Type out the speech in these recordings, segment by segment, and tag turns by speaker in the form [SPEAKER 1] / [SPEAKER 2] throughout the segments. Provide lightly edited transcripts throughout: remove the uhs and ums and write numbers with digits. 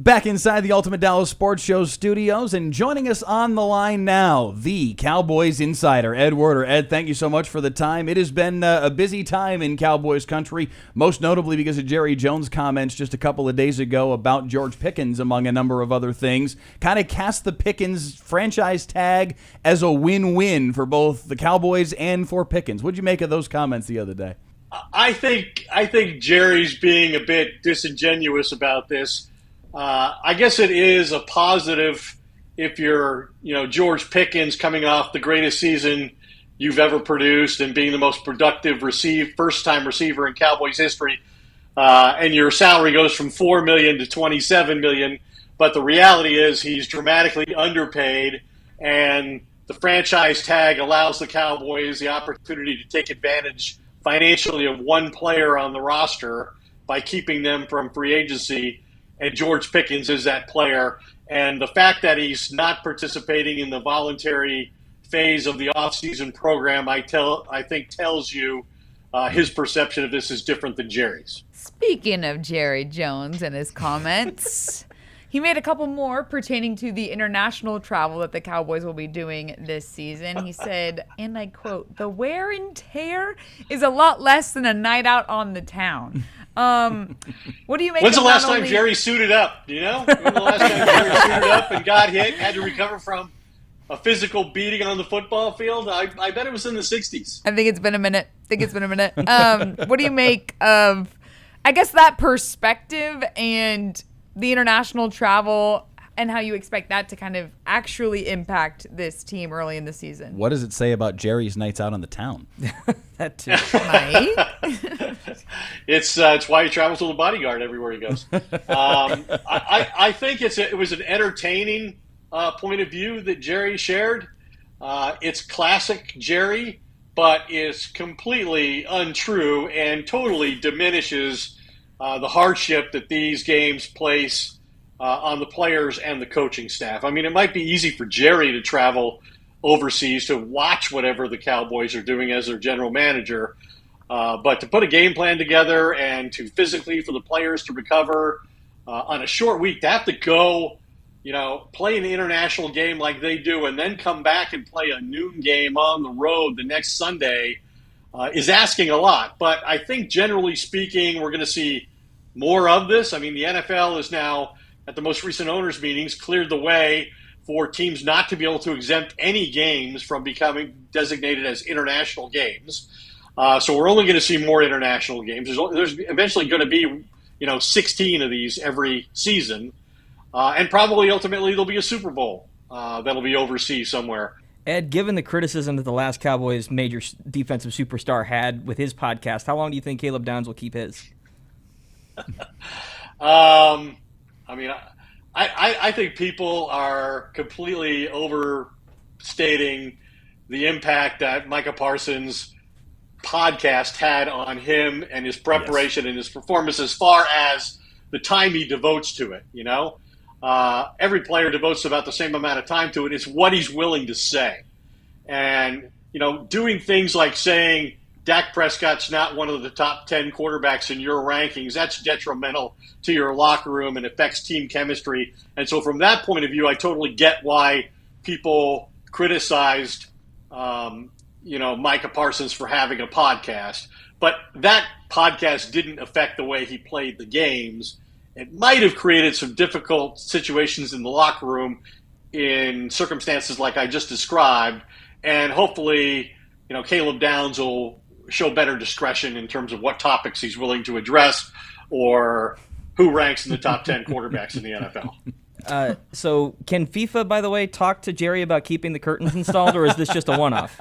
[SPEAKER 1] Back inside the Ultimate Dallas Sports Show studios, and joining us on the line now, the Cowboys insider, Ed Werder. Ed, thank you so much for the time. It has been a busy time in Cowboys country, most notably because of Jerry Jones' comments just a couple of days ago about George Pickens, among a number of other things. Kind of cast the Pickens franchise tag as a win-win for both the Cowboys and for Pickens. What'd you make of those comments the other day?
[SPEAKER 2] I think Jerry's being a bit disingenuous about this. I guess it is a positive if you're, George Pickens coming off the greatest season you've ever produced and being the most productive first-time receiver in Cowboys history, and your salary goes from $4 million to $27 million. But the reality is he's dramatically underpaid, and the franchise tag allows the Cowboys the opportunity to take advantage financially of one player on the roster by keeping them from free agency. And George Pickens is that player. And the fact that he's not participating in the voluntary phase of the offseason program, I think tells you his perception of this is different than Jerry's.
[SPEAKER 3] Speaking of Jerry Jones and his comments, he made a couple more pertaining to the international travel that the Cowboys will be doing this season. He said, and I quote, "The wear and tear is a lot less than a night out on the town." What do you make?
[SPEAKER 2] When's the last time Jerry suited up? Do you know? When's the last time Jerry suited up and got hit, had to recover from a physical beating on the football field? I bet it was in the 60s.
[SPEAKER 3] I think it's been a minute. What do you make of, I guess, that perspective and the international travel and how you expect that to kind of actually impact this team early in the season?
[SPEAKER 1] What does it say about Jerry's nights out on the town?
[SPEAKER 3] That too. Mike?
[SPEAKER 2] It's why he travels with a bodyguard everywhere he goes. I think it was an entertaining point of view that Jerry shared. It's classic Jerry, but is completely untrue and totally diminishes the hardship that these games place on the players and the coaching staff. I mean, it might be easy for Jerry to travel overseas to watch whatever the Cowboys are doing as their general manager, but to put a game plan together and to physically for the players to recover on a short week, to have to go, play an international game like they do and then come back and play a noon game on the road the next Sunday is asking a lot. But I think generally speaking, we're going to see more of this. I mean, the NFL is now, at the most recent owners' meetings, cleared the way for teams not to be able to exempt any games from becoming designated as international games. So we're only going to see more international games. There's eventually going to be, 16 of these every season. And probably ultimately there'll be a Super Bowl that'll be overseas somewhere.
[SPEAKER 4] Ed, given the criticism that the last Cowboys major defensive superstar had with his podcast, how long do you think Caleb Downs will keep his?
[SPEAKER 2] I think people are completely overstating the impact that Micah Parsons' podcast had on him and his preparation and his performance as far as the time he devotes to it, Every player devotes about the same amount of time to it. It's what he's willing to say. And, doing things like saying Dak Prescott's not one of the top 10 quarterbacks in your rankings, that's detrimental to your locker room and affects team chemistry. And so from that point of view, I totally get why people criticized, Micah Parsons for having a podcast. But that podcast didn't affect the way he played the games. It might have created some difficult situations in the locker room in circumstances like I just described. And hopefully, Caleb Downs will show better discretion in terms of what topics he's willing to address or who ranks in the top 10 quarterbacks in the NFL.
[SPEAKER 4] So can FIFA, by the way, talk to Jerry about keeping the curtains installed, or is this just a one-off?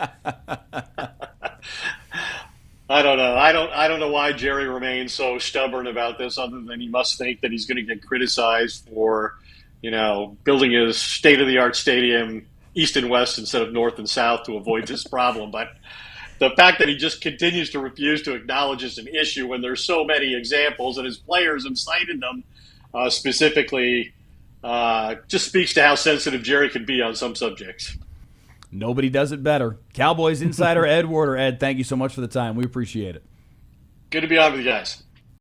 [SPEAKER 2] I don't know. I don't know why Jerry remains so stubborn about this, other than he must think that he's going to get criticized for, building his state-of-the-art stadium east and west instead of north and south to avoid this problem. But the fact that he just continues to refuse to acknowledge it's an issue when there's so many examples and his players have cited them specifically just speaks to how sensitive Jerry can be on some subjects.
[SPEAKER 1] Nobody does it better. Cowboys insider Ed Werder. Ed, thank you so much for the time. We appreciate it.
[SPEAKER 2] Good to be on with you guys.